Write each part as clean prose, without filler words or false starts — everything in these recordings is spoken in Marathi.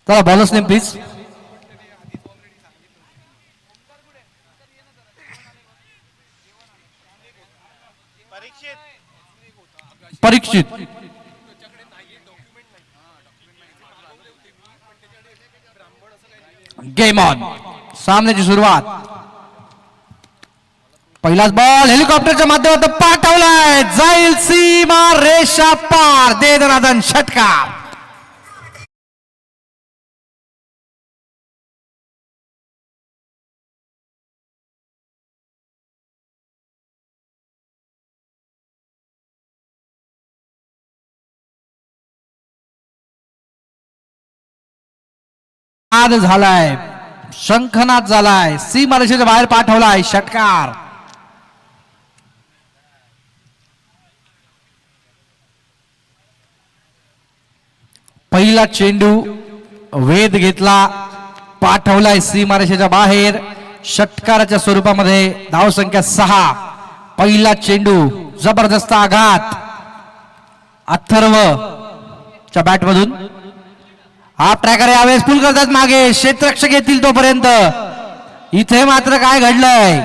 चला bowlers name please. Parikshit. Game on. सामन्याची सुरुवात. पहिलाच बॉल हेलिकॉप्टरच्या माध्यमातून पाठवलाय. जाईल सीमा रेषा पार. दे दनादन षटकार. झालाय. शंखनाद झालाय. सीमा रेषेच्या बाहेर पाठवलाय. षटकार. पहिला चेंडू वेध घेतला. पाठवलाय सीमा रेषेच्या बाहेर. षटकाराच्या स्वरूपामध्ये. धावसंख्या 6. पहिला चेंडू. जबरदस्त आघात अथर्व च्या बॅट मधून. हाफ ट्रॅकर यावेळेस फुल करतात मागे. क्षेत्ररक्षक येतील तोपर्यंत. इथे मात्र काय घडलंय.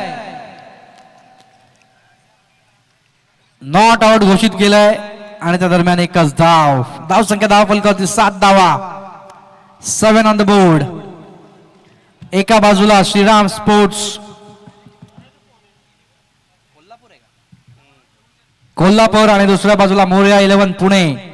नॉट आउट घोषित केलंय आणि त्या दरम्यान एकच धाव. धावसंख्या धाव फलकावरती 7 धावा. 7 ऑन द बोर्ड. एका बाजूला श्रीराम स्पोर्ट्स कोल्हापूर आणि दुसऱ्या बाजूला मोरया 11 पुणे.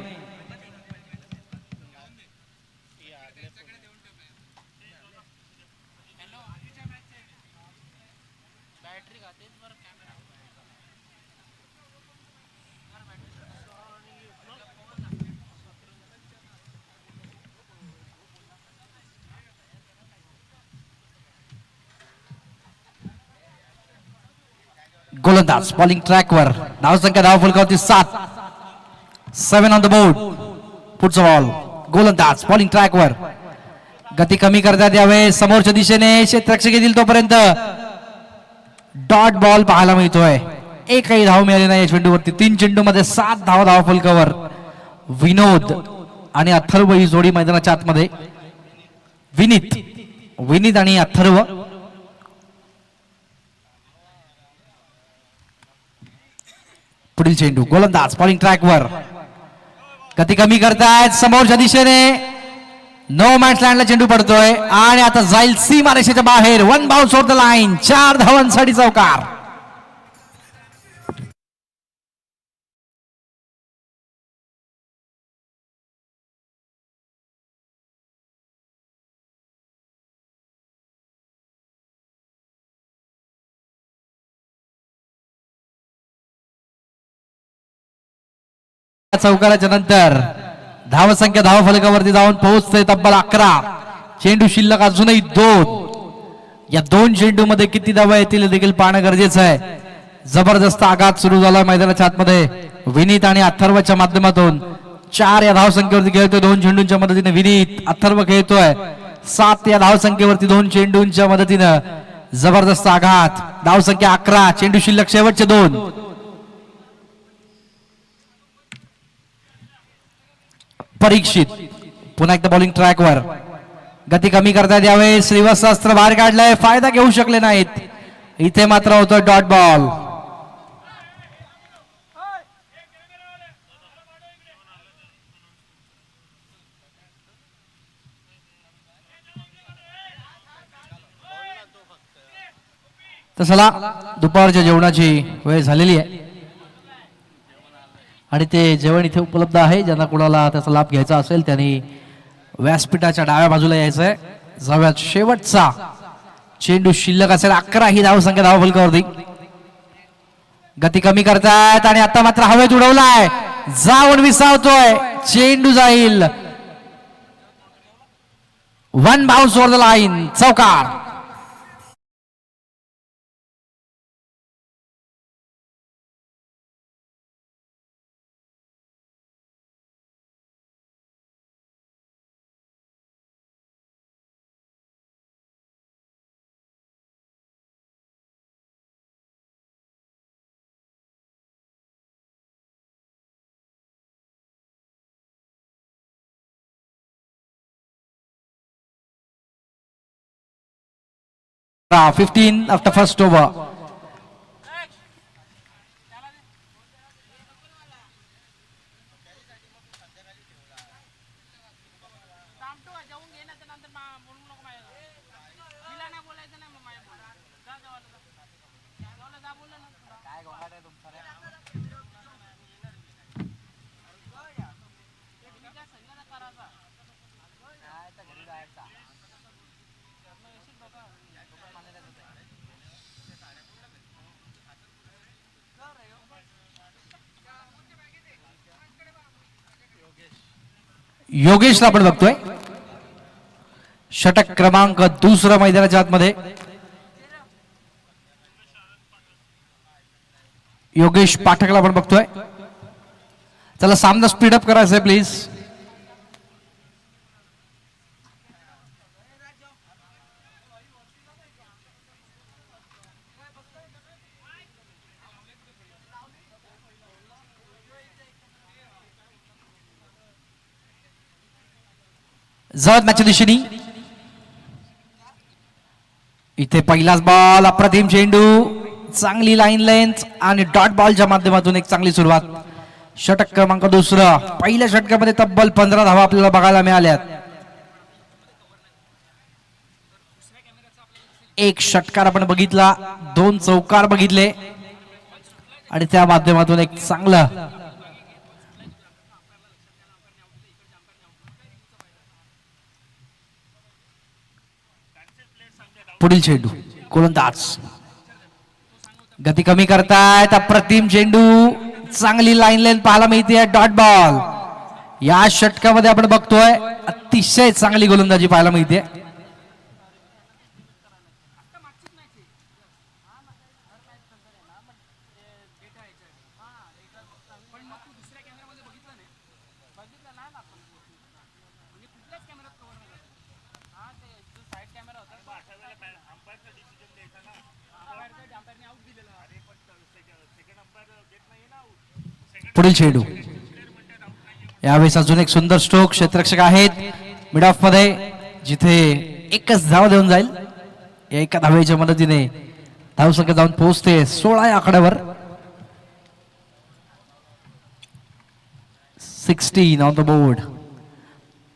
गोलंदाज बॉलिंग ट्रॅकवर. धावसंख्या धाव फलकावरती 7. 7 ऑन द बोर्ड. पुढचा बॉल. गोलंदाज बॉलिंग ट्रॅकवर. गती कमी करतात यावेळेस. समोरच्या दिशेने क्षेत्ररक्षक येतील तोपर्यंत. डॉट बॉल पाहायला मिळतोय. एकही धाव मिळाली नाही या चेंडूवरती. 3 चेंडूमध्ये 7 धाव धाव फलकावर. विनोद आणि अथर्व ही जोडी मैदानाच्या आतमध्ये. विनीत आणि अथर्व. पुढील चेंडू. गोलंदाज बॉलिंग ट्रॅकवर. गती कमी करतायत. समोरच्या दिशेने नो मॅच लँडला चेंडू पडतोय आणि आता जाईल सीमा रेषेच्या बाहेर. 1 बाउन्स ओव्हर द लाईन. 4 धावांसाठी चौकार. चौकाराच्या नंतर धावसंख्या धाव फलकावरती जाऊन पोहोचते तब्बल 11. चेंडू शिल्लक अजूनही 2. या 2 चेंडू मध्ये किती धावा येतील देखील पाहणं गरजेचं आहे. जबरदस्त आघात सुरू झाला मैदानाच्या आतमध्ये. विनीत आणि अथर्वच्या माध्यमातून 4 या धावसंख्येवरती खेळतोय. 2 चेंडूंच्या मदतीने विनीत. अथर्व खेळतोय 7 या धावसंख्येवरती. 2 चेंडूंच्या मदतीने जबरदस्त आघात. धावसंख्या 11. चेंडू शिल्लक शेवटचे 2. परीक्षित पुन्हा एकदा बॉलिंग ट्रॅकवर. गती कमी करतात यावेळेस. श्रीवत्सास्त्र बाहेर काढलाय. फायदा घेऊ शकले नाहीत. इथे मात्र होतो डॉट बॉल. तर चला दुपारच्या जेवणाची वेळ झालेली आहे आणि ते जेवण इथे उपलब्ध आहे. ज्यांना कोणाला त्याचा लाभ घ्यायचा असेल त्यांनी व्यासपीठाच्या डाव्या बाजूला यायचंय. जाऊयात. शेवटचा चेंडू शिल्लक असेल. 11 ही धावसंख्या धाव फलकावरती. गती कमी करतायत आणि आता मात्र हवेत उडवलाय. जाऊन विसावतोय. चेंडू जाईल 1 बाउन्स ओव्हर द लाईन. चौकार. 15 after first over. योगेशला आपण बघतोय षटक क्रमांक दुसरा मैदानाच्या आतमध्ये. योगेश पाठकला आपण बघतोय. चला सामना स्पीडअप करायचा आहे प्लीज. जवळ मॅचच्या दिशेने इथे पहिलाच बॉल, अप्रतिम चेंडू, चांगली लाईन लेंथ आणि डॉट बॉलच्या माध्यमातून एक चांगली सुरुवात. षटक क्रमांक दुसरा. पहिल्या षटकामध्ये तब्बल 15 धावा आपल्याला बघायला मिळाल्यात. एक षटकार आपण बघितला, 2 चौकार बघितले आणि त्या माध्यमातून एक चांगलं पुढील चेंडू. गोलंदाज गती कमी करतायत. अप्रतिम चेंडू, चांगली लाईन लेंथ पाहायला मिळते. Dot ball. या षटकामध्ये आपण बघतोय अतिशय चांगली गोलंदाजी पाहायला मिळते. पुढील चेंडू. यावेळेस अजून एक सुंदर स्ट्रोक. क्षेत्ररक्षक आहेत मिड ऑफ मध्ये, जिथे एकच धाव देऊन जाईल. या एका धावेच्या मदतीने धावसंख्या जाऊन पोहोचते 16 या आकड्यावर. 16 on the board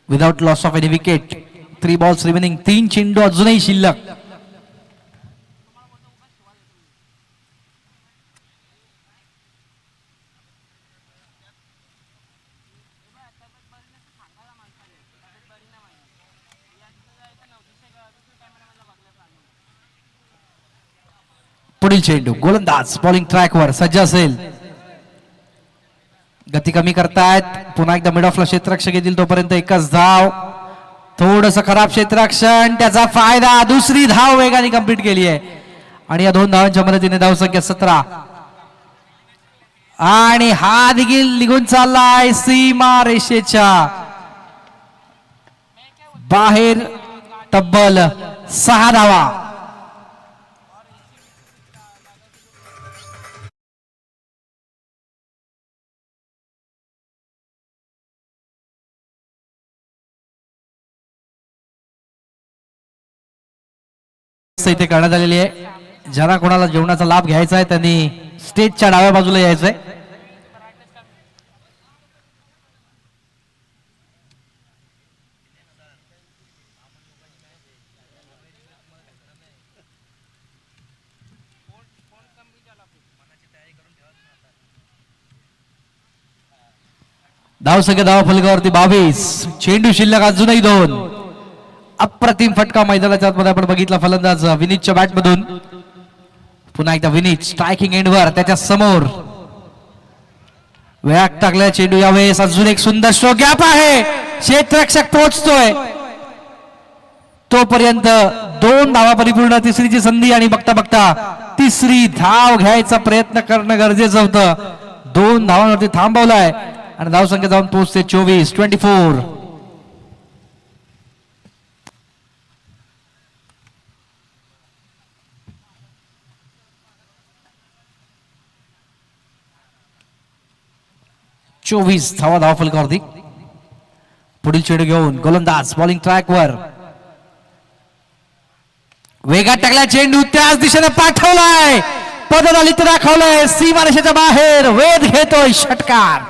without loss of any wicket. 3 balls remaining. 3 चेंडू अजूनही शिल्लक. पुढील चेंडू. गोलंदाज बॉलिंग ट्रॅकवर सज्ज असेल. गती कमी करतायत. पुन्हा एकदा मिड ऑफला क्षेत्ररक्षक येतील तोपर्यंत एकच धाव. थोडस खराब क्षेत्ररक्षण, त्याचा फायदा. दुसरी धाव वेगाने कंप्लीट केली आहे आणि या 2 धावांच्या मदतीने धावसंख्या 17 आणि हा देखील निघून चाललाय सीमा रेषेच्या बाहेर. तब्बल 6 धावा. इथे करण्यात आलेली आहे. ज्यांना कोणाला जेवणाचा लाभ घ्यायचा आहे त्यांनी स्टेजच्या डाव्या बाजूला यायचंय. धावसंख्या धावा फलकावरती 22. चेंडू शिल्लक अजूनही 2. अप्रतिम फटका मैदानाच्या आतमध्ये आपण बघितला फलंदाज विनीतच्या बॅट मधून. पुन्हा एकदा विनीत स्ट्रायकिंग एंडवर, त्याच्या समोर वेळात टाकल्या चेंडू. यावेळेस अजून एक सुंदर स्ट्रोक. गॅप आहे, क्षेत्ररक्षक पोहोचतोय तोपर्यंत 2 धावा परिपूर्ण. तिसरीची संधी आणि बघता बघता तिसरी धाव घ्यायचा प्रयत्न करणं गरजेचं होतं. 2 धावांवरती थांबवलाय आणि धावसंख्या जाऊन पोहोचते 24. धावा धावा फलकावरती. पुढील चेंडू घेऊन गोलंदाज बॉलिंग ट्रॅकवर. वेगात टाकला चेंडू त्याच दिशेने पाठवलाय, पददलित दाखवलंय, सीमारेषेच्या बाहेर वेध घेतोय षटकार.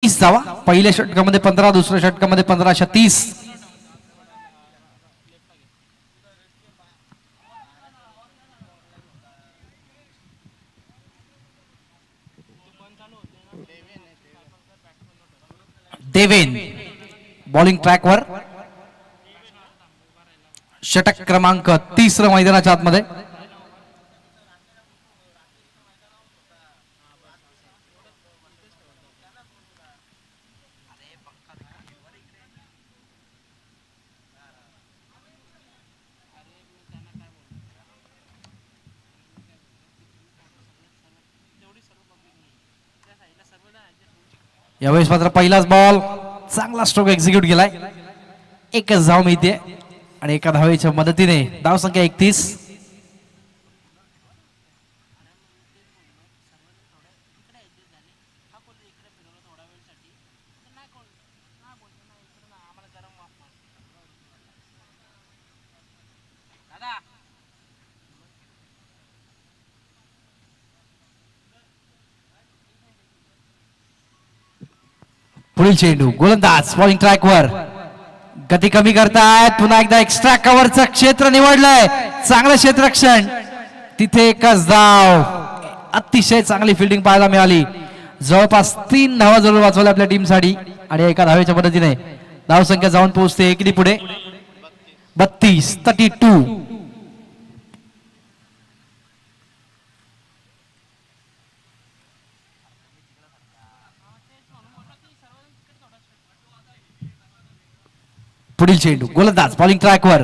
धावा पहिल्या षटकामध्ये 15, दुसऱ्या षटकामध्ये 15 अशा 30. देवेन बॉलिंग ट्रॅकवर, षटक क्रमांक 30 मैदानाच्या आतमध्ये. यावेळेस मात्र पहिलाच बॉल चांगला स्ट्रोक एक्झिक्यूट केलाय, एकच धाव मिळते आणि एका धावेच्या मदतीने धाव संख्या 31. पुढील चेंडू गोलंदाज बॉलिंग ट्रॅकवर, गती कमी करतायत, पुन्हा एकदा एक्स्ट्रा कव्हरचं क्षेत्र निवडलंय, चांगलं क्षेत्ररक्षण, तिथे एकच धाव. अतिशय चांगली फिल्डिंग पाहायला मिळाली, जवळपास 3 धावा जरूर वाचवल्या आपल्या टीमसाठी आणि एका धावेच्या मदतीने धाव संख्या जाऊन पोहोचते एकदी पुढे 32-32. पुढील चेंडू गोलंदाज बॉलिंग ट्रॅकवर,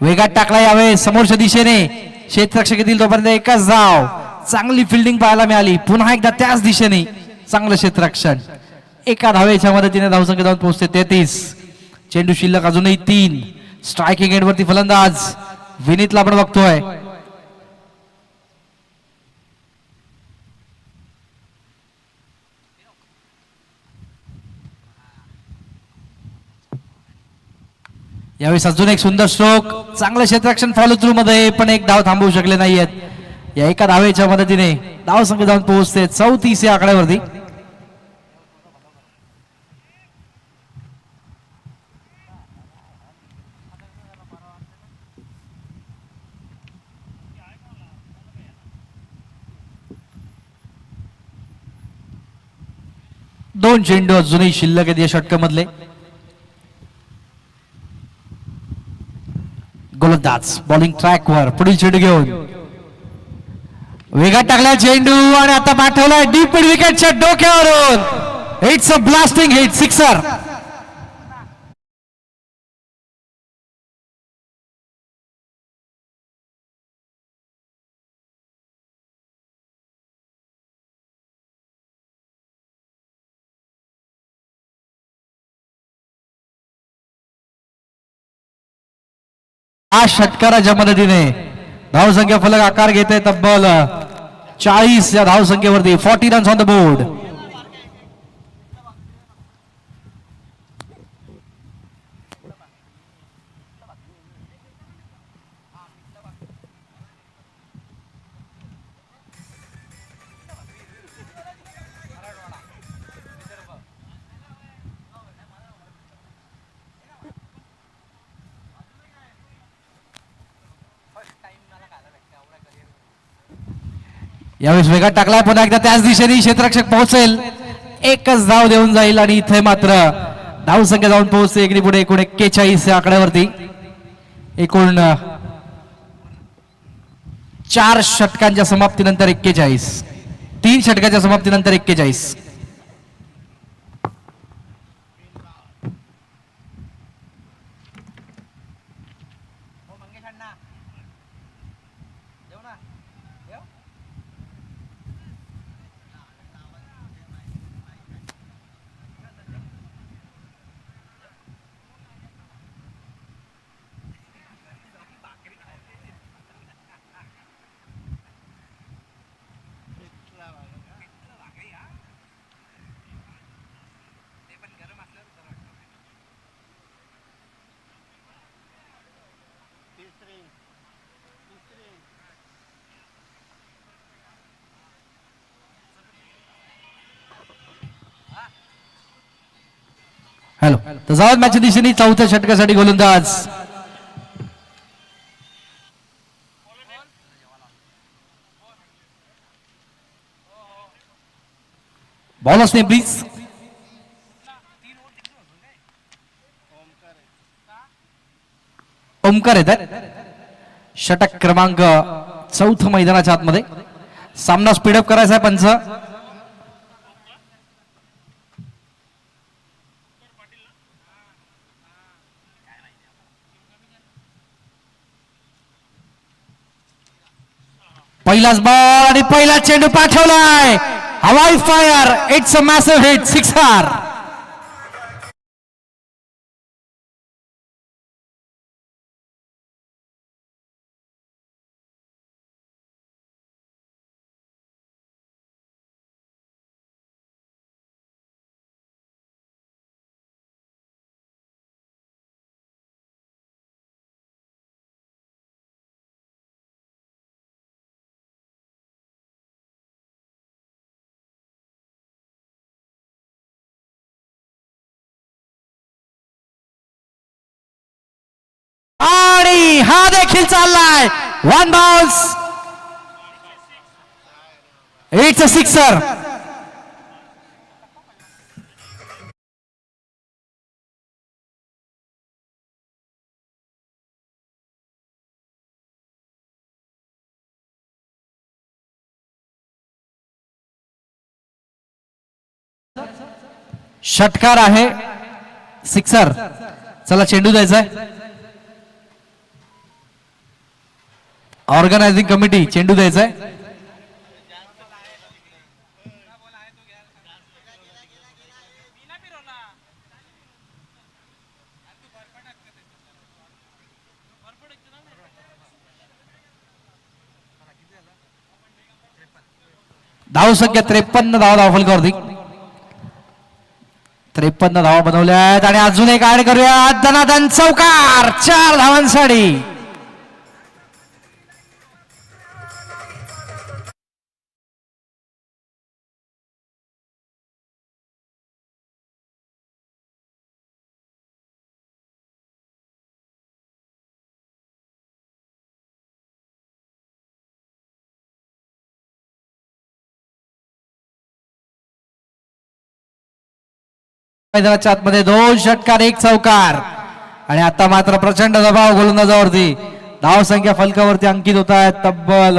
वेगात टाकला यावे समोरच्या दिशेने, क्षेत्ररक्षक येतील तोपर्यंत एकच धाव. चांगली फिल्डिंग पाहायला मिळाली, पुन्हा एकदा त्याच दिशेने चांगलं क्षेत्ररक्षण, एका धावेच्या मदतीने धावसंख्या जाऊन पोहोचते 33. चेंडू शिल्लक अजूनही 3. स्ट्रायकिंग एंडवरती फलंदाज विनीतला आपण बघतोय. यावेळेस अजून एक सुंदर स्ट्रोक, चांगलं क्षेत्ररक्षण फॉलो थ्रू मध्ये, पण एक धाव थांबवू शकले नाहीयेत. या एका धावेच्या मदतीने धाव संख्या जाऊन पोहोचते 34 या आकड्यावरती. दोन चेंडू अजूनही शिल्लक आहेत या षटकामधले. गोलंदाज बॉलिंग ट्रॅकवर, पुढील चेंडू घेऊन वेगात टाकला चेंडू आणि आता पाठवलाय डीप मिड विकेटच्या डोक्यावरून. It's a blasting hit, sixer. हा षटकाराच्या मदतीने धावसंख्या फलक आकार घेते तब्बल 40 या धावसंख्येवरती. 40 रन्स ऑन द बोर्ड. यावेळेस वेगात टाकलाय पुन्हा एकदा त्याच दिशेने क्षेत्ररक्षक पोहोचेल, एकच धाव देऊन जाईल आणि इथे मात्र धाव संख्या जाऊन पोहोचते एकरी पुढे 41 या आकड्यावरती. एकूण 4 षटकांच्या समाप्तीनंतर 41, 3 षटकाच्या समाप्तीनंतर 41. हॅलो, तर जाऊन मॅचच्या दिशेने चौथ्या षटकासाठी गोलंदाज बॉल असणे प्लीज. ओमकार येतात. षटक क्रमांक 4 मैदानाच्या आतमध्ये. सामना स्पीडअप करायचा आहे पंच. पहिलाच बॉल आणि पहिला चेंडू पाठवलाय, हवाई fire, it's a massive hit, sixer. आणि हा देखील चाललाय, 1 बाउन्स, इट्स अ सिक्सर. षटकार आहे, सिक्सर. चला चेंडू द्यायचा. ऑर्गनायझिंग कमिटी चेंडू द्यायचा आहे. धाव संख्या 53 धावा फलकावरती. 53 धावा बनवल्या आहेत आणि अजून एक ऍड करूया. दनादन चौकार, 4 धावांसाठी. मैदानाच्या आतमध्ये 2 षटकार 1 चौकार आणि आता मात्र प्रचंड दबाव गोलंदाजावरती. धाव संख्या फलकावरती अंकित होत आहेत तब्बल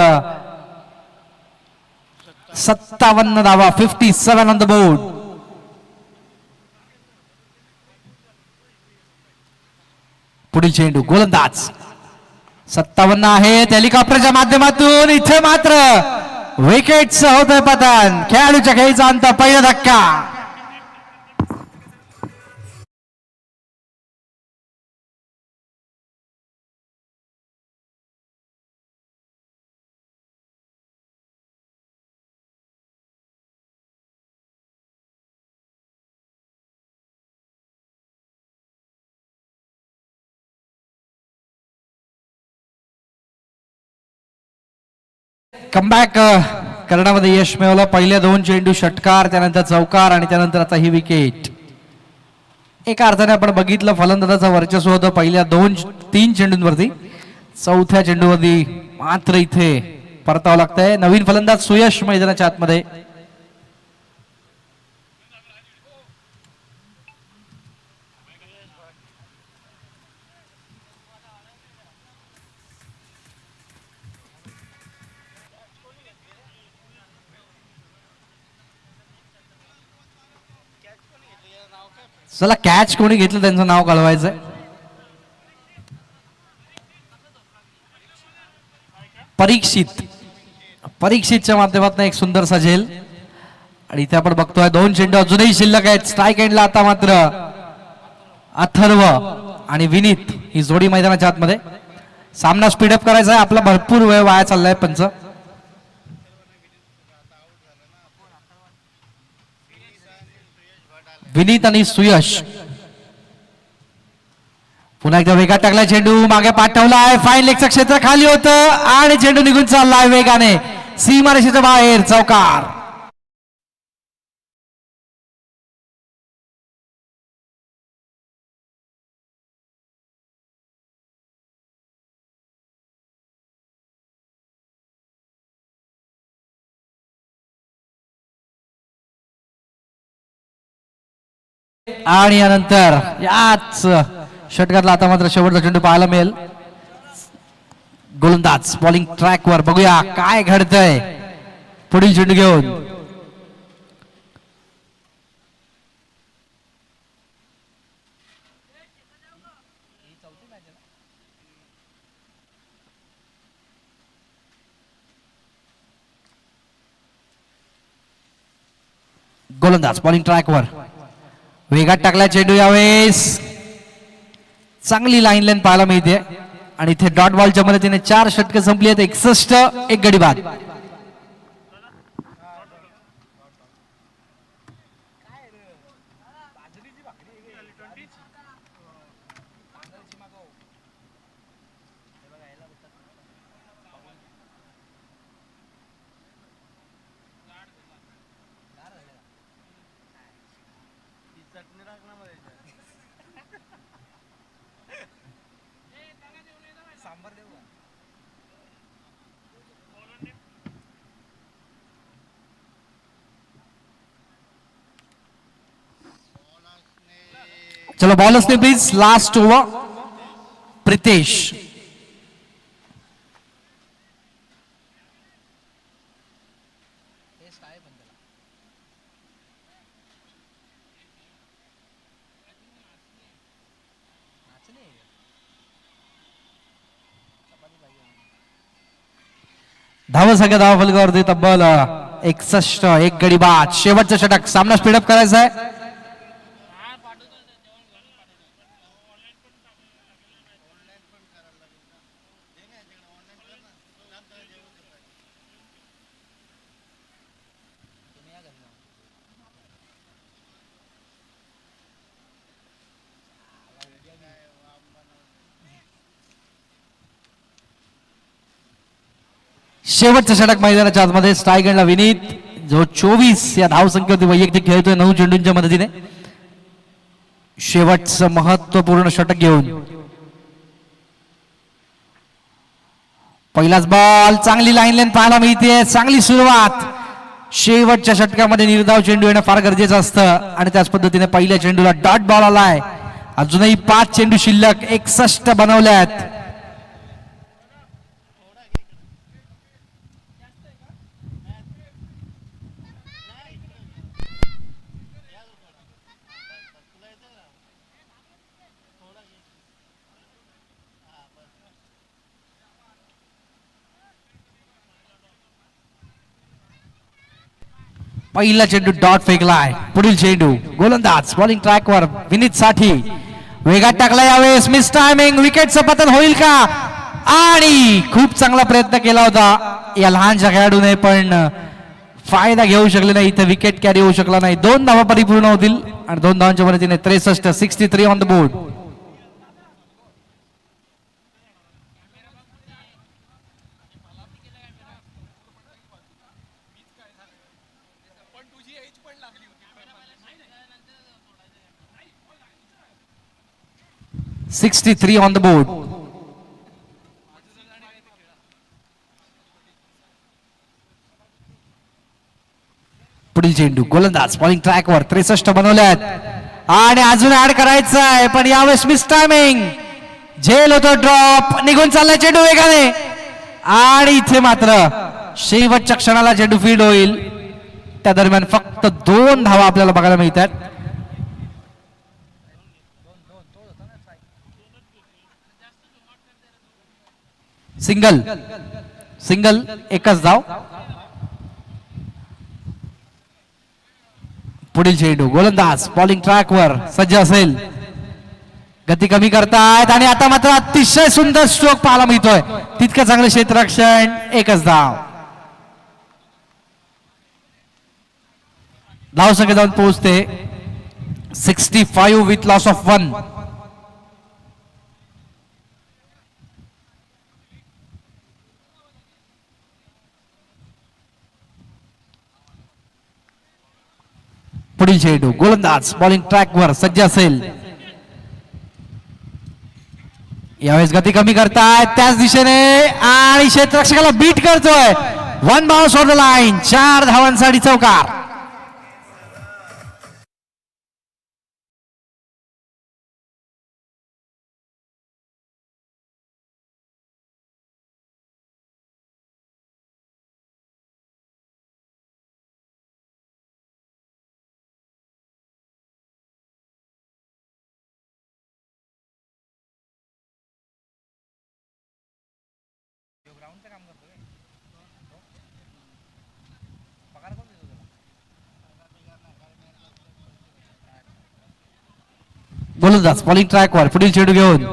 57 धावा, 57 ऑन द बोर्ड. पुढील चेंडू गोलंदाज 57 आहेत. हेलिकॉप्टरच्या माध्यमातून इथे मात्र विकेटचं होतंय पतन. खेळाडूच्या खेळीचा अंत, पहिला धक्का. कमबॅक करण्यामध्ये यश मिळवलं. पहिल्या 2 चेंडू षटकार, त्यानंतर चौकार आणि त्यानंतर आता ही विकेट. एका अर्थाने आपण बघितलं फलंदाजाचं वर्चस्व होतं पहिल्या 2-3 चेंडूंवरती. चौथ्या चेंडूवरती मात्र इथे परतावं लागतंय. नवीन फलंदाज सुयश मैदानाच्या आतमध्ये. चला कॅच कोणी घेतलं त्यांचं नाव कळवायचंय. परीक्षितच्या माध्यमातून एक सुंदरसा झेल. आणि इथे आपण बघतोय 2 चेंडू अजूनही शिल्लक आहेत. स्ट्राईक एंडला आता मात्र अथर्व आणि विनीत ही जोडी मैदानाच्या आतमध्ये. सामना स्पीडअप करायचा आहे. आपला भरपूर वेळ वाया चाललाय. पंच विनीत आणि सुयश पुन्हा एकदा वेगात टाकला चेंडू. मागे पाठवलाय. फाईन लेगचं क्षेत्र खाली होतं आणि चेंडू निघून चाललाय वेगाने सीमारेषेच्या बाहेर. चौकार. आणि यानंतर याच षटकातला आता मात्र शेवटचा चेंडू पाहायला मिळेल. गोलंदाज बॉलिंग ट्रॅक वर. बघूया काय घडतंय पुढील चेंडू घेऊन. गोलंदाज बॉलिंग ट्रॅक वर. वेगात टाकला चेंडू. यावेळेस चांगली लाईन पाहायला मिळते. आणि इथे डॉट बॉलच्या मदतीने 4 षटकं संपली आहेत. 61 एक गडी बाद. चलो बॉलर्स ने प्लीज. Last over. प्रितेश. धावसंख्या धाव फलकावरती तब्बल 61. एक गडी बाद. शेवटचं षटक. सामना स्पीडअप करायचा आहे. शेवटचं षटक मैदानाच्या आतमध्ये. स्ट्राईक एंडला विनीत जो 24 या धावसंख्येवरती वैयक्तिक खेळतोय 9 चेंडूंच्या मदतीने. शेवटचं महत्वपूर्ण षटक घेऊन. पहिलाच बॉल. चांगली लाईन पाहायला मिळते. चांगली सुरुवात. शेवटच्या षटकामध्ये निर्धाव चेंडू येणं फार गरजेचं असतं आणि त्याच पद्धतीने पहिल्या चेंडूला डॉट बॉल आलाय. अजूनही 5 चेंडू शिल्लक. 61 बनवल्यात. पहिला चेंडू डॉट फेकलाय. पुढील चेंडू. गोलंदाज बॉलिंग ट्रॅकवर. विनीत साठी वेगात टाकला. यावेळेस मिस टायमिंग. विकेटचं पतन होईल का? आणि खूप चांगला प्रयत्न केला होता या लहानशा खेळाडूने पण फायदा घेऊ शकले नाही. इथे विकेट कॅरी होऊ शकला नाही. 2 धावा परिपूर्ण होतील आणि 2 धावांच्या मदतीने 63. 63 on the board. (63 on the board). पुढील चेंडू गोलंदाज बॉलिंग ट्रॅकवर 63 बनवल्यात आणि अजून ऍड करायचं आहे पण यावेळेस मिस टायमिंग झेल होतो ड्रॉप निघून चालला चेंडू वेगाने आणि इथे मात्र शेवटच्या क्षणाला चेंडू फील्ड होईल त्या दरम्यान फक्त 2 धावा आपल्याला बघायला मिळतात. सिंगल सिंगल एकच धाव. पुढील चेंडू गोलंदाज बॉलिंग ट्रॅकवर सज्ज असेल गती कमी करतायत आणि आता मात्र अतिशय सुंदर स्ट्रोक पाहायला मिळतोय तितकं चांगलं क्षेत्ररक्षण एकच धाव. धाव संख्या जाऊन पोहोचते 65 विथ लॉस ऑफ 1. पुढील चेंडू गोलंदाज बॉलिंग ट्रॅकवर सज्ज असेल यावेळेस गती कमी करतायत त्याच दिशेने आणि क्षेत्ररक्षकाला बीट करतोय. 1 बाउन्स ऑन द लाईन 4 धावांसाठी चौकार. गोलंदाज बॉलिंग ट्रॅकवर पुढील चेंडू घेऊन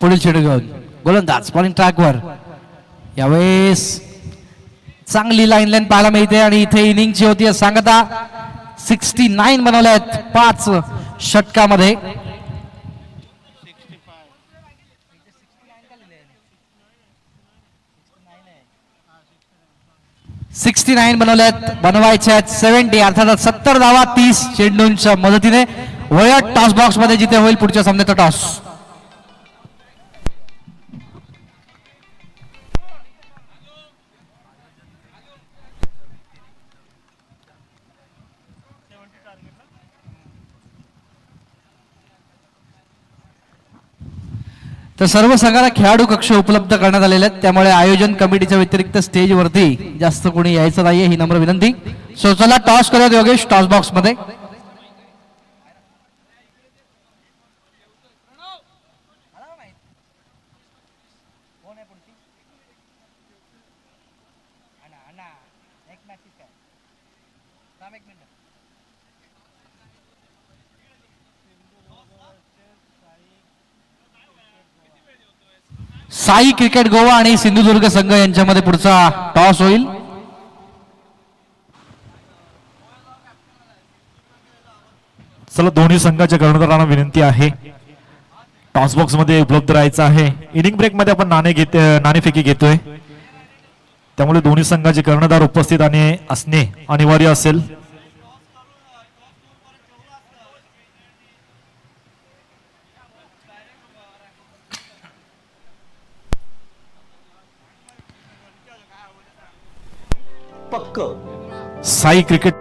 पुढील चेंडू घेऊन गोलंदाज बॉलिंग ट्रॅकवर यावेळेस चांगली लाईन पाहायला मिळते आणि इथे इनिंगची होती सांगता 69 बनवल्यात 5 षटकामध्ये. बनवायच्या 70 अर्थात 70 धावा 30 चेंडूंच्या मदतीने. वयात टॉस बॉक्स मध्ये जिथे होईल पुढच्या सामन्याचा टॉस. तर सर्व संघाला खेळाडू कक्ष उपलब्ध करण्यात आलेले आहेत त्यामुळे आयोजन कमिटीच्या व्यतिरिक्त स्टेजवरती जास्त कोणी यायचं नाहीये ही नम्र विनंती. सो चला टॉस करूयात योगेश टॉस बॉक्स मध्ये. साई क्रिकेट गोवा आणि सिंधुदुर्ग संघ यांच्यामध्ये पुढचा टॉस होईल. चला दोन्ही संघाच्या कर्णधारांना विनंती आहे टॉस बॉक्स मध्ये उपलब्ध राहायचं आहे. इनिंग ब्रेक मध्ये आपण नाणेफेकी घेतोय त्यामुळे दोन्ही संघाचे कर्णधार उपस्थित आणि असणे अनिवार्य असेल. पक्क साई क्रिकेट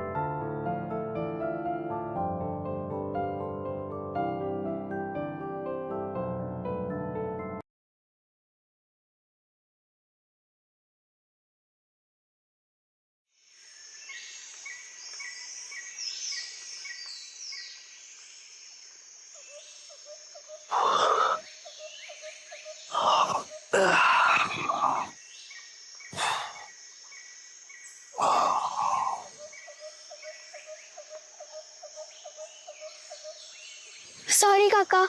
सॉरी काका.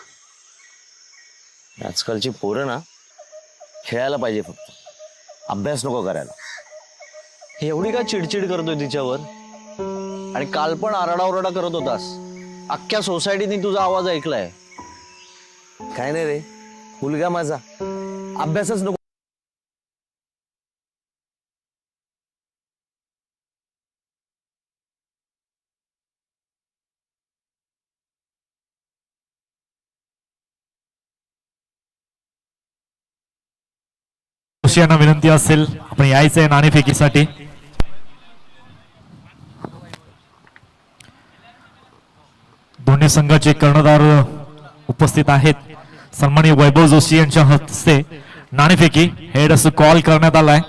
आजकालची पोरं ना खेळायला पाहिजे फक्त अभ्यास नको करायला. एवढी का चिडचिड करतोय तिच्यावर आणि काल पण आरडाओरडा करत होतास. अख्ख्या सोसायटीने तुझा आवाज ऐकलाय. काय नाही रे मुलगा माझा अभ्यासच नको जोशी यांना विनंती असेल आपण यायचंय नाणेफेकीसाठी. दोन्ही संघाचे कर्णधार उपस्थित आहेत. सन्माननीय वैभव जोशी यांच्या हस्ते नाणेफेकी हेड असं कॉल करण्यात आलाय.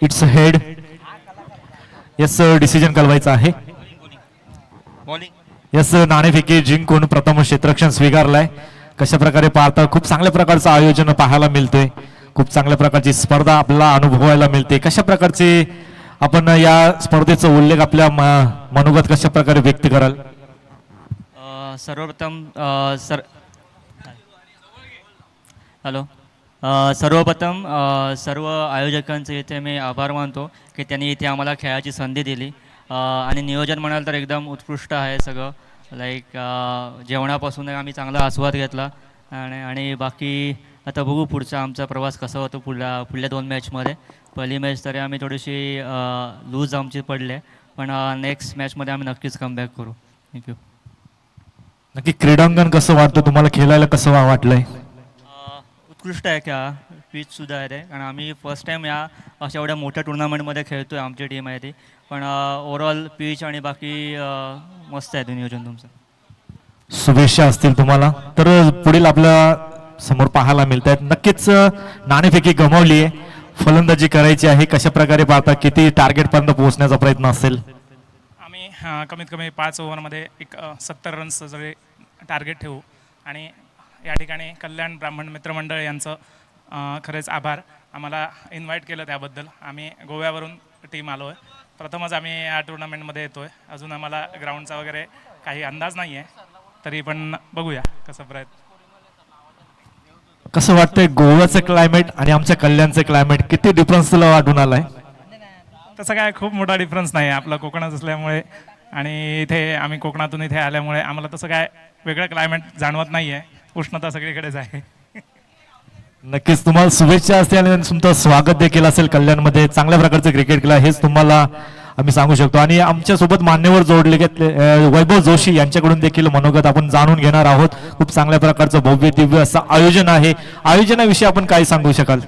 Its head. यस डिसिजन कळवायचं आहे. यस नाणेफेकी जिंकून प्रथम क्षेत्ररक्षण स्वीकारलाय. कशा प्रकारे पाहता खूप चांगल्या प्रकारचं आयोजन पाहायला मिळतंय. खूप चांगल्या प्रकारची स्पर्धा आपल्याला अनुभवायला मिळते. कशा प्रकारचे आपण या स्पर्धेचा उल्लेख आपल्या मनोगत कशा प्रकारे व्यक्त कराल? सर्वप्रथम सर्वप्रथम सर्व आयोजकांचे इथे मी आभार मानतो की त्यांनी इथे आम्हाला खेळाची संधी दिली. आणि नियोजन म्हणाल तर एकदम उत्कृष्ट आहे सगळं. लाईक जेवणापासून आम्ही चांगला आस्वाद घेतला. आणि बाकी आता बघू पुढचा आमचा प्रवास कसा होतो पुढल्या 2 मॅचमध्ये. पहिली मॅच तरी आम्ही थोडीशी लूज आमची पडले, पण नेक्स्ट मॅचमध्ये आम्ही नक्कीच कमबॅक करू. थँक्यू. नक्की क्रीडांगण कसं वाटतं तुम्हाला? खेळायला कसं वाटलंय? उत्कृष्ट आहे का पिचसुद्धा आहे ते, कारण आम्ही फर्स्ट टाईम या अशा एवढ्या मोठ्या टुर्नामेंटमध्ये खेळतो आहे. आमची टीम आहे ती, पण ओव्हरऑल पिच आणि बाकी मस्त आहे ते नियोजन तुमचं. शुभेच्छा असतील तुम्हाला. तर पुढील आपल्या समोर पाहायला मिळत आहेत. नक्कीच नाणेफेकी गमावली आहे, फलंदाजी करायची आहे. कशा प्रकारे पाहता किती टार्गेट पर्यंत पोहोचण्याचा प्रयत्न असेल? आम्ही कमीत कमी 5 ओव्हरमध्ये एक 70 रन्स सगळे टार्गेट ठेवू. आणि या ठिकाणी कल्याण ब्राह्मण मित्रमंडळ यांचं खरेच आभार. आम्हाला इन्व्हाइट केलं त्याबद्दल. आम्ही गोव्यावरून टीम आलो आहे. प्रथमच आम्ही या टुर्नामेंटमध्ये येतो आहे. अजून आम्हाला ग्राउंडचा वगैरे काही अंदाज नाही आहे, तरी पण बघूया कसं प्रयत्न. कसं वाटतंय गोव्याचं क्लायमेट आणि आमच्या कल्याणचं क्लायमेट किती डिफरन्स तुला वाटून आलाय? तसं काय खूप मोठा डिफरन्स नाही. आपलं कोकणच असल्यामुळे आणि इथे आम्ही कोकणातून इथे आल्यामुळे आम्हाला तसं काय वेगळं क्लायमेट जाणवत नाही आहे. उष्णता सगळीकडेच आहे. नक्कीच तुम्हाला शुभेच्छा असतील आणि तुमचं स्वागत देखील असेल कल्याणमध्ये. चांगल्या प्रकारचं क्रिकेट केलं हेच तुम्हाला आम्ही सांगू शकतो. आणि आमच्या सोबत मान्यवर जोडले घेतले वैभव जोशी यांच्याकडून देखील मनोगत आपण जाणून घेणार आहोत. खूप चांगल्या प्रकारचं भव्य दिव्य असं आयोजन आहे. आयोजनाविषयी आपण काय सांगू शकाल?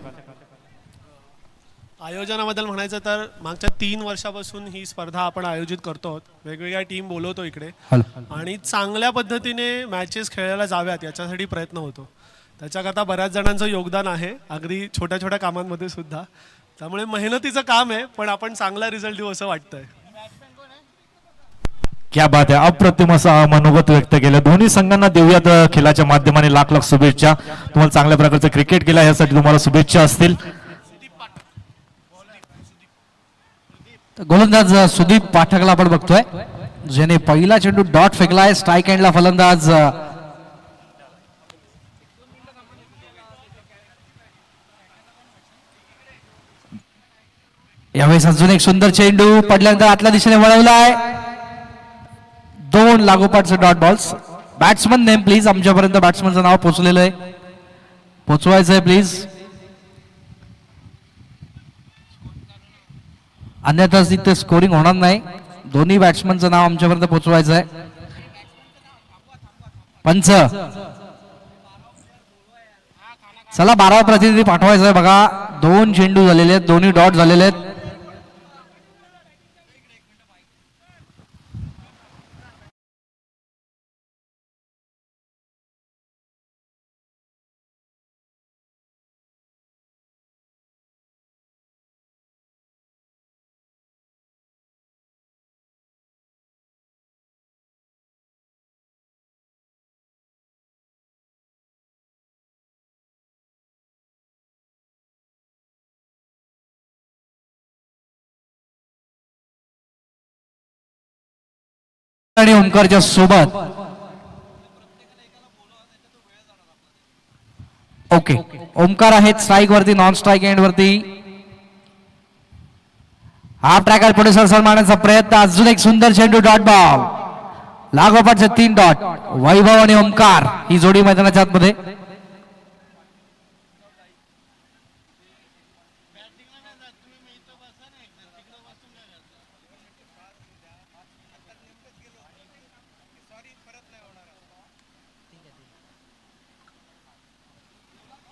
आयोजनाबद्दल म्हणायचं तर मागच्या 3 वर्षापासून ही स्पर्धा आपण आयोजित करतो. वेगवेगळ्या टीम बोलवतो इकडे आणि चांगल्या पद्धतीने मॅचेस खेळायला जाव्यात याच्यासाठी प्रयत्न होतो. त्याच्याकरता बऱ्याच जणांचं योगदान आहे, अगदी छोट्या छोट्या कामांमध्ये सुद्धा. त्यामुळे मेहनतीचं काम आहे, पण आपण चांगला रिझल्ट देऊ असं वाटतंय. क्या बात आहे. अप्रतिम असं मनोगत व्यक्त केलं. दोन्ही संघांना देऊयात खेळाच्या माध्यमाने लाख लाख शुभेच्छा. तुम्हाला चांगल्या प्रकारचं क्रिकेट केलं यासाठी तुम्हाला शुभेच्छा असतील. गोलंदाज सुदीप पाठकला आपण बघतोय, ज्याने पहिला चेंडू डॉट फेकलाय. स्ट्राईक एंडला फलंदाज यावेळेस अजून एक सुंदर चेंडू पडल्यानंतर आतल्या दिशेने वळवलाय. 2 लागोपाठचे dot balls. Batsman name please. आमच्यापर्यंत बॅट्समनचं नाव पोहोचलेलं आहे, पोहोचवायचं आहे प्लीज. अन्यथा तिथे स्कोरिंग होणार नाही. दोन्ही बॅट्समनचं नाव आमच्यापर्यंत पोहोचवायचं आहे. पंच चला 12 प्रतिनिधी पाठवायचं आहे बघा. 2 चेंडू झालेले आहेत, दोन्ही डॉट झालेले आहेत. आणि ओमकारच्या सोबत ओके. ओमकार आहेत स्ट्राईक वरती, नॉन स्ट्राईक एंड वरती. हाफ ट्रॅकर पुढे सरसर मारण्याचा प्रयत्न. अजून एक सुंदर चेंडू डॉट बॉल. लागोपाठचे 3 डॉट. वैभव आणि ओमकार ही जोडी मैदानाच्या आतमध्ये.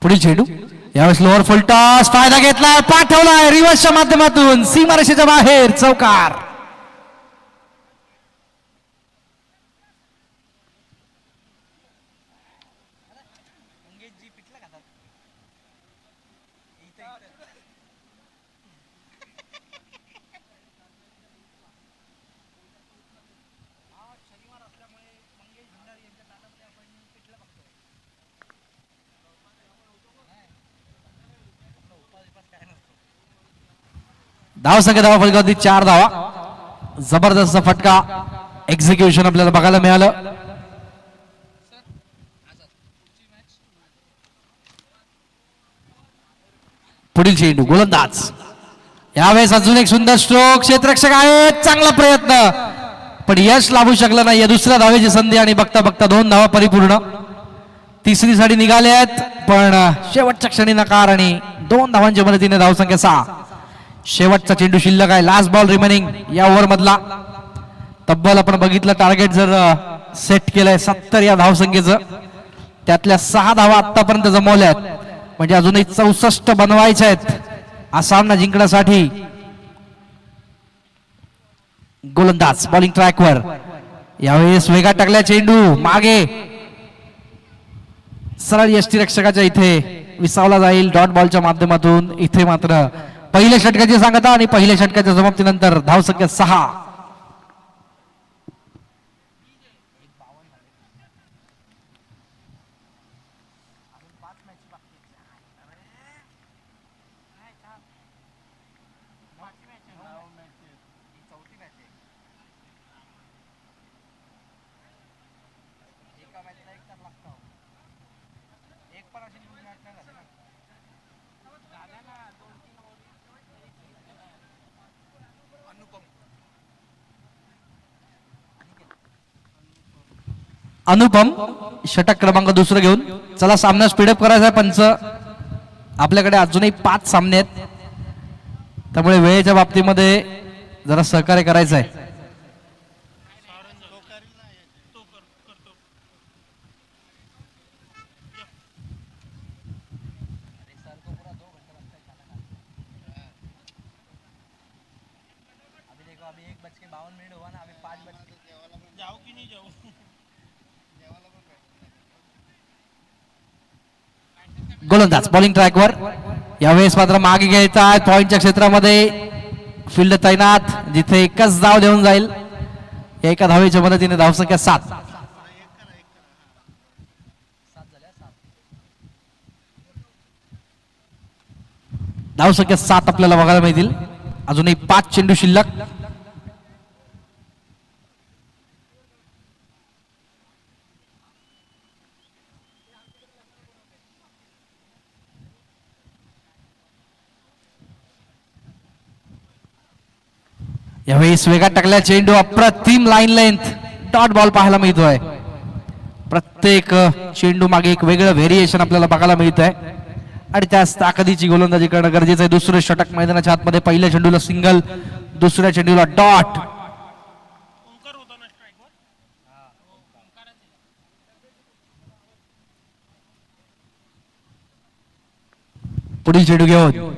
पुढील चेंडू यावेळेस लोअर फुल टॉस फायदा घेतलाय, पाठवलाय रिव्हर्सच्या माध्यमातून सीमारेषेच्या बाहेर चौकार. धावसंख्या धावा फलकावरती 4 धावा. जबरदस्त फटका एक्झिक्युशन आपल्याला बघायला मिळालं. पुढील चेंडू गोलंदाज, यावेळेस अजून एक सुंदर स्ट्रोक, क्षेत्ररक्षक आहेत, चांगला प्रयत्न पण यश लाभू शकलं नाही. या दुसऱ्या धावेची संधी आणि बघता बघता 2 धावा परिपूर्ण. तिसरी साठी निघाले आहेत पण शेवटच्या क्षणी नकार आणि 2 धावांच्या मदतीने धावसंख्या 6. शेवटचा चेंडू शिल्लक आहे, लास्ट बॉल रिमेनिंग या ओव्हर मधला. तब्बल आपण बघितलं टार्गेट जर सेट केलंय 70 या धावसंख्येचं, त्यातल्या 6 धावा आतापर्यंत जमवल्या आहेत, म्हणजे अजूनही 64 बनवायच्या आहेत हा सामना जिंकण्यासाठी. गोलंदाज बॉलिंग ट्रॅकवर, यावेळेस वेगात टाकल्या चेंडू मागे, सरळ यष्टीरक्षकाच्या इथे विसावला जाईल डॉट बॉलच्या माध्यमातून. इथे मात्र पहिल्या षटकाची सांगता आणि पहिल्या षटकाच्या समाप्तीनंतर धावसंख्या 6. अनुपम षटक क्रमांक 2 घेऊन. चला सामना स्पीडअप करायचा आहे. पंच आपल्याकडे अजूनही 5 सामने आहेत, त्यामुळे वेळेच्या बाबतीमध्ये जरा सहकार्य करायचं आहे. गोलंदाज बॉलिंग ट्रॅकवर, यावेळेस मात्र मागे घ्यायचा पॉइंटच्या क्षेत्रामध्ये फील्ड तैनात, जिथे एकच धाव देऊन जाईल. एका धावेच्या मदतीने धावसंख्या 7. धावसंख्या 7 आपल्याला बघायला मिळतील. अजूनही 5 चेंडू शिल्लक. यावेळेस वेगात टाकल्या चेंडू, अप्रतिम लाईन लेंथ डॉट बॉल पाहायला मिळतोय. प्रत्येक चेंडू मागे एक वेगळं व्हेरिएशन आपल्याला बघायला मिळत आहे आणि त्याच ताकदीची गोलंदाजी करणं गरजेचं आहे. दुसरं षटक मैदानाच्या आतमध्ये. पहिल्या चेंडूला सिंगल, दुसऱ्या चेंडूला डॉट. पुढील चेंडू घेऊन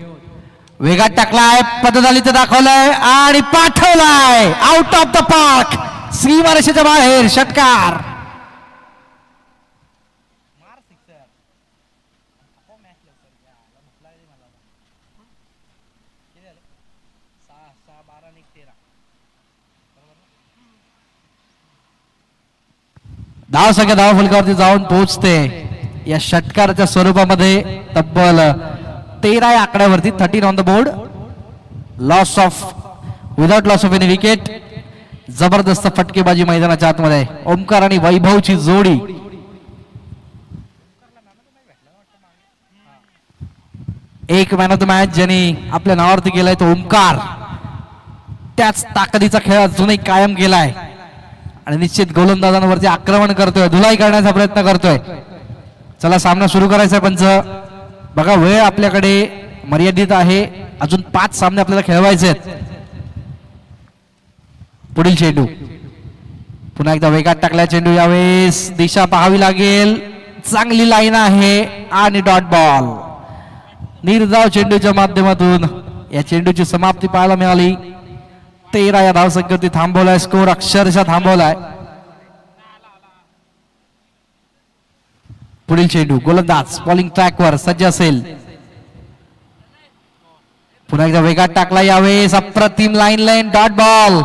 वेगात टाकलाय, पदधालीचं दाखवलंय आणि पाठवलाय आउट ऑफ द पार्क, सीमारेषेच्या बाहेर. षटकार. धावसंख्या धाव फलकावरती जाऊन पोहोचते. या षटकाराच्या स्वरूपामध्ये तब्बल 13 या आकड्यावरती, 13 on the board. Loss of without loss of any wicket. जबरदस्त फटकेबाजी मैदानाच्या आतमध्ये. ओमकार आणि वैभवची जोडी. एक मॅन ऑफ द मॅच ज्यांनी आपल्या नावावरती केलाय तो ओमकार. त्याच ताकदीचा खेळ अजूनही कायम केलाय आणि निश्चित गोलंदाजांवरती आक्रमण करतोय, धुलाई करण्याचा प्रयत्न करतोय. चला सामना सुरू करायचा आहे. पंच बघा, वेळ आपल्याकडे मर्यादित आहे, अजून 5 सामने आपल्याला खेळवायचे आहेत. पुढील चेंडू पुन्हा एकदा वेगात टाकला चेंडू. यावेळेस दिशा पाहावी लागेल, चांगली लाईन आहे आणि डॉट बॉल. निर्धाव चेंडूच्या माध्यमातून या चेंडूची समाप्ती पाहायला मिळाली. 13 या धावसंख्येवरती थांबवलाय, स्कोर अक्षरशः थांबवलाय. पुढील चेंडू गोलंदाज बॉलिंग ट्रॅकवर सज्ज असेल. पुन्हा एकदा वेगात टाकला, यावेळेस अप्रतिम लाईन डॉट बॉल.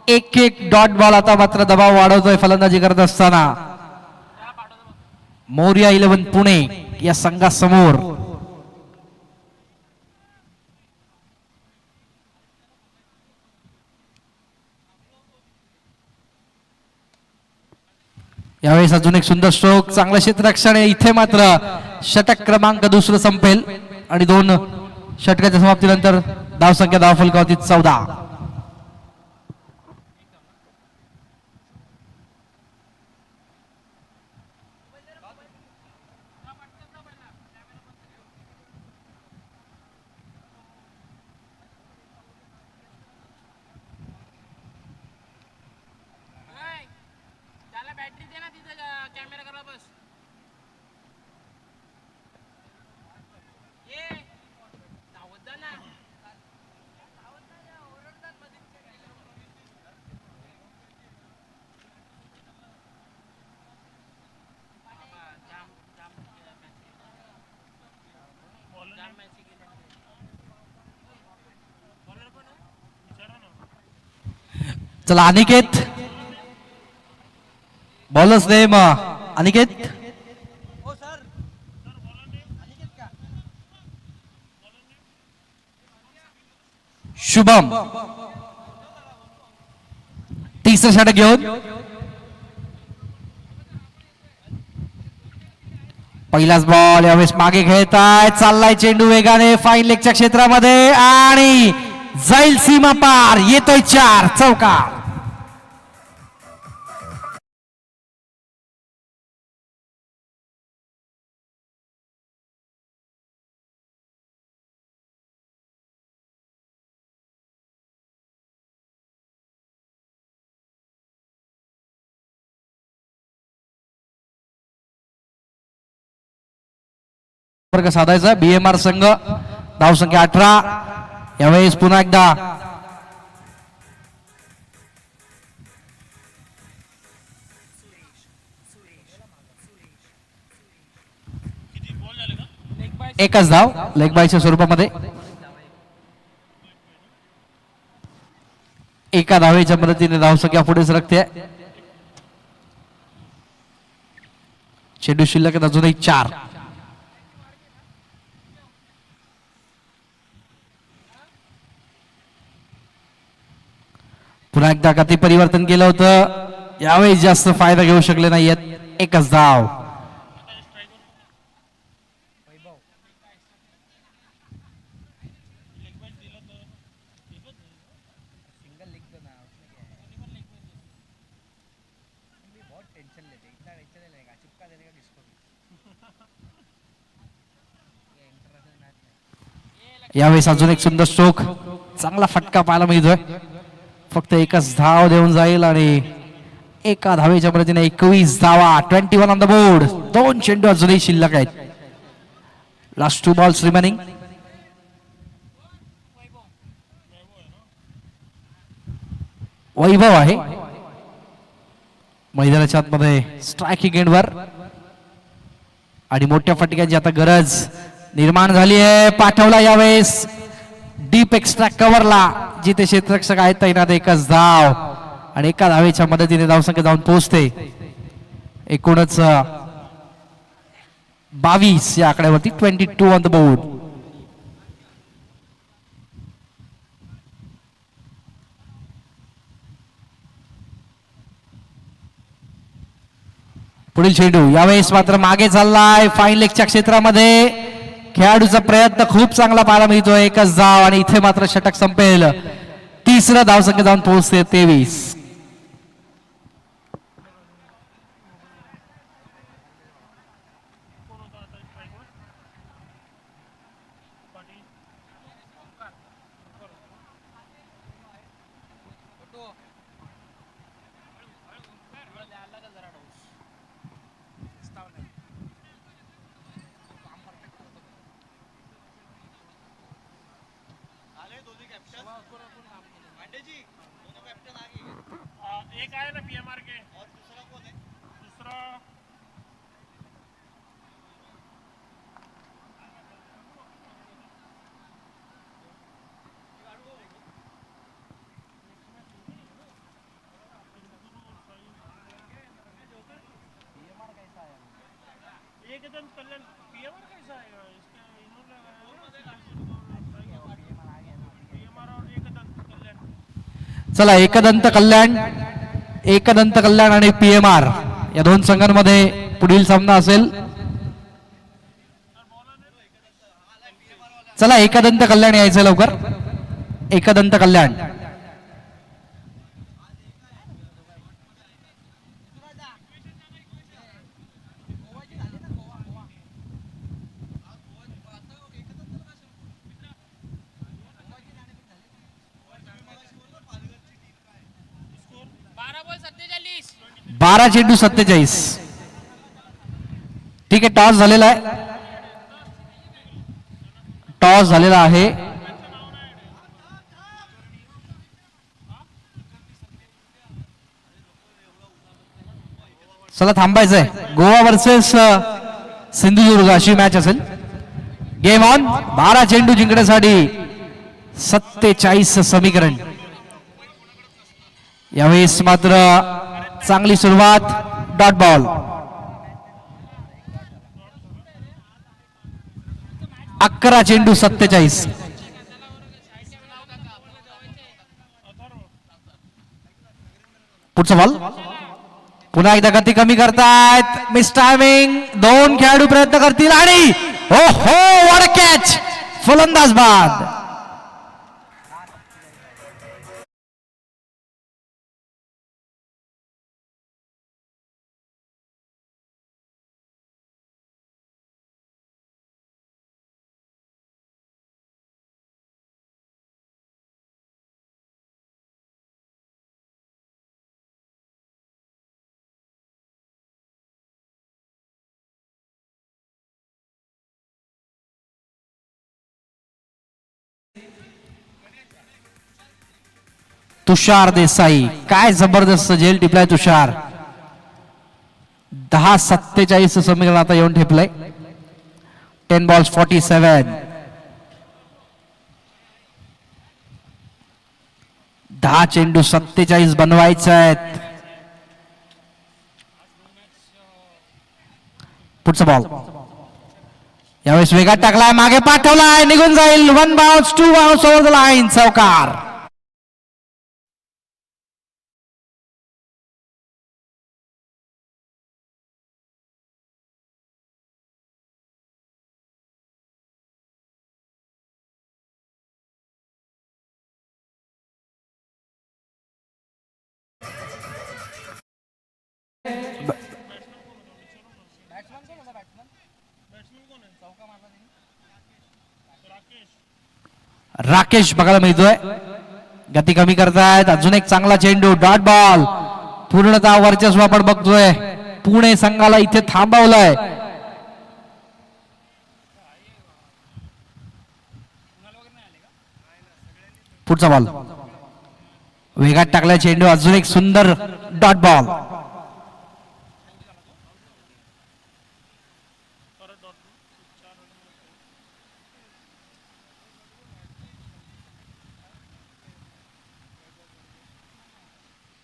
एक डॉट बॉल. आता मात्र दबाव वाढवतोय फलंदाजी करत असताना मोरया 11 पुणे या संघासमोर. यावेळेस अजून एक सुंदर स्ट्रोक, चांगलं क्षेत्ररक्षण आहे. इथे मात्र षटक क्रमांक दुसरं संपेल आणि 2 षटकाच्या समाप्तीनंतर धावसंख्या धावफलकावरती 14. चला अनिकेत, बॉलर्स नेम अनिकेत. शुभम तिसरं षटक घेऊन पहिलाच बॉल. यावेळेस मागे खेळताय, चाललाय चेंडू वेगाने फाईन लेगच्या क्षेत्रामध्ये आणि जाईल सीमा पार. येतोय 4 चौकार. संपर्क साधायचा बीएमआर संघ. धावसंख्या 18. यावेळेस पुन्हा एकदा एकच धाव लेग बायच्या स्वरूपामध्ये. एका धावेच्या मदतीने धावसंख्या पुढे सरकते. चेंडू शिल्लक अजूनही 4. पुन्हा एकदा गती परिवर्तन केलं होतं, यावेळी जास्त फायदा घेऊ शकले नाहीयेत. एकच धाव. यावेळेस अजून एक सुंदर स्ट्रोक, चांगला फटका पाहायला मिळतोय. फक्त एकच धाव देऊन जाईल आणि एका धावेच्या मदतीने 21 धावा. 21 ऑन द बोर्ड. 2 चेंडू अजूनही शिल्लक आहेत. Last 2 balls remaining. वैभव आहे मैदानाच्या आतमध्ये स्ट्रायकिंग एंडवर आणि मोठ्या फटक्याची आता गरज निर्माण झाली आहे. पाठवला यावेळेस डीप एक्स्ट्रा कव्हरला, जिथे क्षेत्ररक्षक आहेत तैनात. एकच धाव आणि एका धावेच्या मदतीने धावसंख्या जाऊन पोहोचते. एकूणच 22 या आकड्यावरती. 22 ऑन द बोर्ड. पुढील चेंडू यावेळेस मात्र मागे चाललाय फाईन लेगच्या क्षेत्रामध्ये. खेळाडूचा प्रयत्न खूप चांगला पाहायला मिळतोय. एकच धाव आणि इथे मात्र षटक संपेल. तिसरं धावसंख्या जाऊन पोहोचते 23. एक आहे ना पीएमआर के और दूसरा कौन है दूसरा एकदम कल्याण पीएमआर कैसा आएगा इसका इन्होंने पीएमआर और एकदम कल्याण चला एकदंत कल्याण आणि पीएमआर या दोन संघांमध्ये पुढील सामना असेल. चला एकदंत कल्याण यायचं लवकर. एकदंत कल्याण बारा चेंडू 47. ठीक आहे, टॉस झालेला आहे. टॉस झालेला आहे. चला थांबायचंय. गोवा वर्सेस सिंधुदुर्ग अशी मॅच असेल. Game on. 12 चेंडू जिंकण्यासाठी 47 समीकरण. यावेळेस मात्र चांगली सुरुवात. Dot ball. 11 चेंडू 47. पुढचा बॉल. पुन्हा एकदा गती कमी करतायत. Miss timing. 2 खेळाडू प्रयत्न करतील आणि हो हो व्हॉट अ कॅच. फलंदाज बाद. तुषार देसाई. काय जबरदस्त झेल टिपलाय तुषार. 10-47 समीकरण आता येऊन ठेपलंय. 10 balls 47. 10 चेंडू 47 बनवायचे आहेत. पुढचा बॉल. यावेळेस वेगात टाकलाय. मागे पाठवलाय. निघून जाईल. 1 bounce 2 bounce over the line. चौकार. राकेश बघायला मिळतोय. गती कमी करतायत. अजून एक चांगला चेंडू. Dot ball. पूर्णतः वर्चस्व आपण बघतोय. पुणे संघाला इथे थांबवलंय. पुढचा बॉल. वेगात टाकलाय चेंडू. अजून एक सुंदर डॉट बॉल.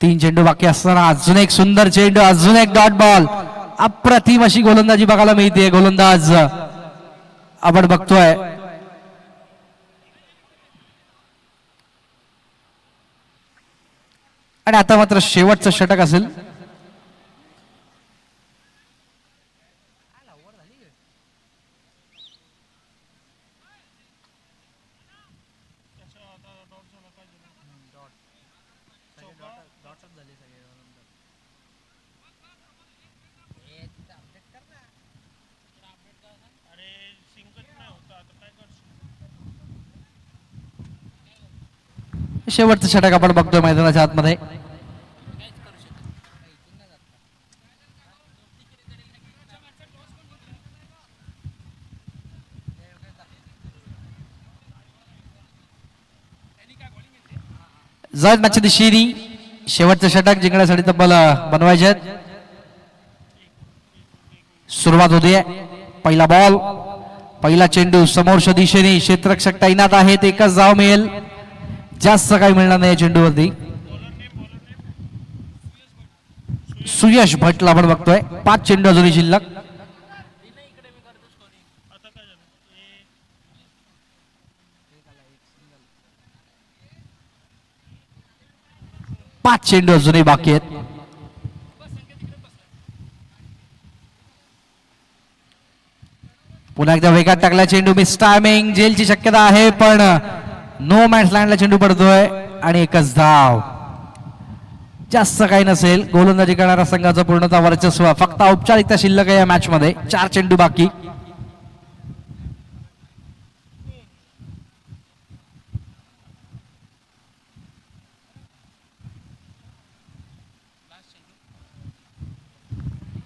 तीन चेंडू बाकी असताना अजून एक सुंदर चेंडू. अजून एक डॉट बॉल. अप्रतिम अशी गोलंदाजी बघायला मिळते. गोलंदाज आपण बघतोय. आणि आता मात्र शेवटचं षटक असेल. शेवटचं षटक आपण बघतोय मैदानाच्या आतमध्ये. जर मॅचच्या दिशेने शेवटचं षटक जिंकण्यासाठी तब्बल बनवायचे आहेत. सुरुवात होते. पहिला बॉल, पहिला चेंडू समोरच्या दिशेने क्षेत्ररक्षक तैनात आहेत. एकच धाव मिळेल, जास्त काही मिळणार नाही या चेंडूवरती. सुयश भटला आपण बघतोय. 5 चेंडू अजूनही शिल्लक. पाच चेंडू अजूनही बाकी आहेत. पुन्हा एकदा वेगात टाकला चेंडू. मिस टायमिंग, जेलची शक्यता आहे, पण नो मॅच लँडला चेंडू पडतोय आणि एकच धाव. जास्त काही नसेल. गोलंदाजी करणारा संघाचं पूर्णतः वर्चस्व. फक्त औपचारिकता शिल्लक आहे या मॅच मध्ये. 4 चेंडू बाकी.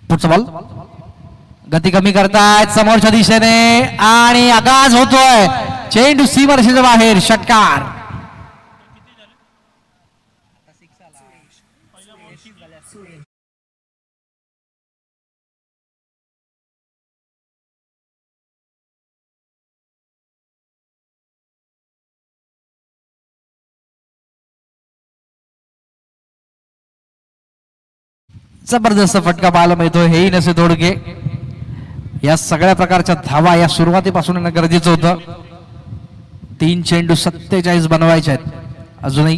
पुढचा बॉल. गती कमी करतायत समोरच्या दिशेने आणि आगाज होतोय. चेंडू सीमारेषेच्या बाहेर. षटकार. जबरदस्त फटका पाहायला मिळतोय. हेही नसे तोडके. या सगळ्या प्रकारच्या धावा या सुरुवातीपासून येणं गरजेचं होतं. 3 चेंडू 47 बनवायचे आहेत अजूनही.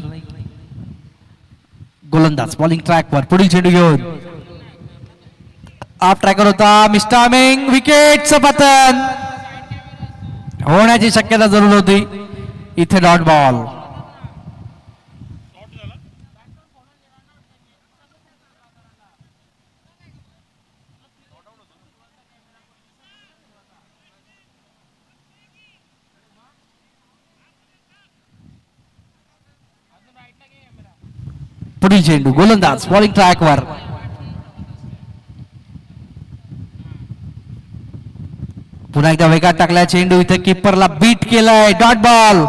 गोलंदाज बॉलिंग ट्रॅकवर. पुढील चेंडू घेऊन ऑफ ट्रॅकर होता. मिस्टामिंग, विकेटचं पतन होण्याची शक्यता जरूर होती. इथे डॉट बॉल. पुढील चेंडू. गोलंदाज बॉलिंग ट्रॅकवर. पुन्हा एकदा वेगात टाकला चेंडू. इथे किपरला बीट केलाय. Dot ball.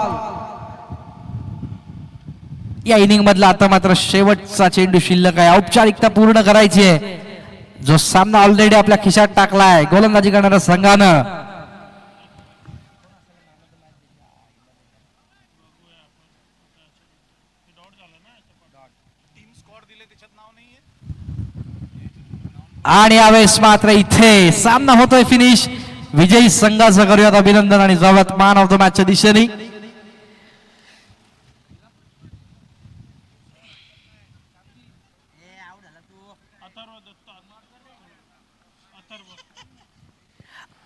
या इनिंग मधला आता मात्र शेवटचा चेंडू शिल्लक आहे. औपचारिकता पूर्ण करायची आहे. जो सामना ऑलरेडी आपल्या खिशात टाकलाय गोलंदाजी करणाऱ्या संघानं. आणि यावेळेस मात्र इथे सामना होतोय फिनिश. विजयी संघाचं करूयात अभिनंदन आणि जाऊयात मॅन ऑफ द मॅचच्या दिशेने.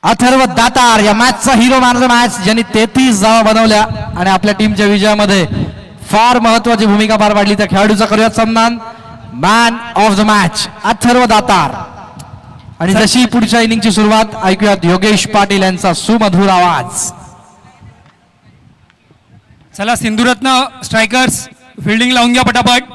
अथर्व दातार या मॅचचा hero man of the match, ज्यांनी 33 धावा बनवल्या आणि आपल्या टीमच्या विजयामध्ये फार महत्वाची भूमिका पार पाडली. त्या खेळाडूचा करूयात सन्मान. Man of the match Atharva Datar. आणि जशी पुढच्या इनिंगची सुरुवात ऐकूयात योगेश पाटील यांचा सुमधुर आवाज. चला सिंधुरत्न स्ट्रायकर्स फिल्डिंग लावून घ्या पटापट.